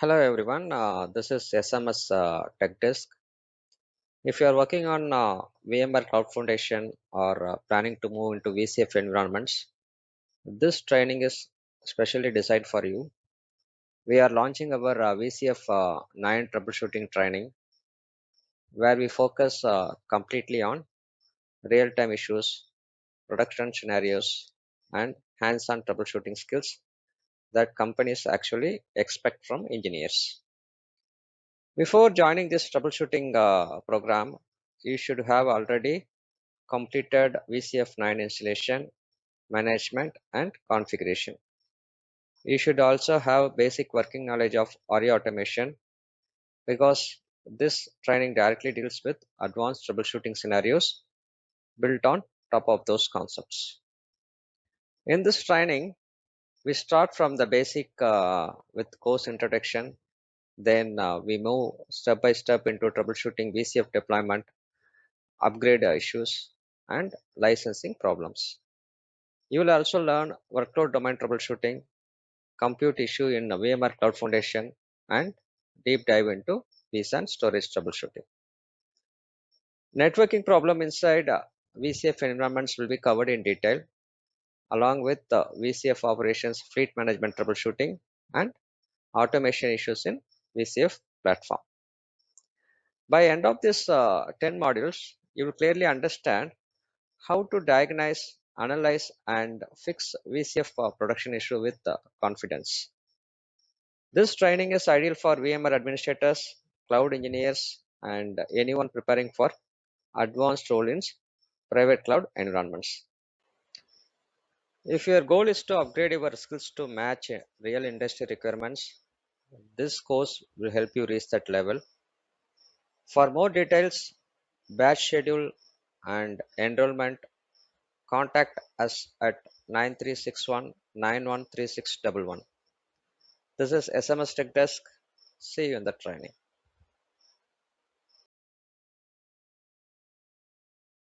Hello everyone, this is SMS Tech Desk. If you are working on VMware Cloud Foundation or planning to move into VCF environments, this training is specially designed for you. We are launching our VCF 9 troubleshooting training where we focus completely on real-time issues, production scenarios, and hands-on troubleshooting skills that companies actually expect from engineers. Before joining this troubleshooting program, you should have already completed VCF 9 installation, management, and configuration. You should also have basic working knowledge of Aria automation because this training directly deals with advanced troubleshooting scenarios built on top of those concepts. In this training, we start from the basic with course introduction, then we move step by step into troubleshooting VCF deployment, upgrade issues, and licensing problems. You will also learn workload domain troubleshooting, compute issue in VMware Cloud Foundation, and deep dive into vSAN storage troubleshooting. Networking problem inside VCF environments will be covered in detail, along with VCF operations, fleet management troubleshooting, and automation issues in VCF platform. By end of this 10 modules, you will clearly understand how to diagnose, analyze, and fix VCF production issue with confidence. This training is ideal for VMware administrators, cloud engineers, and anyone preparing for advanced role in private cloud environments. If your goal is to upgrade your skills to match real industry requirements, this course will help you reach that level. For more details, batch schedule, and enrollment, contact us at 9361 913611. This is SMS Tech Desk. See you in the training.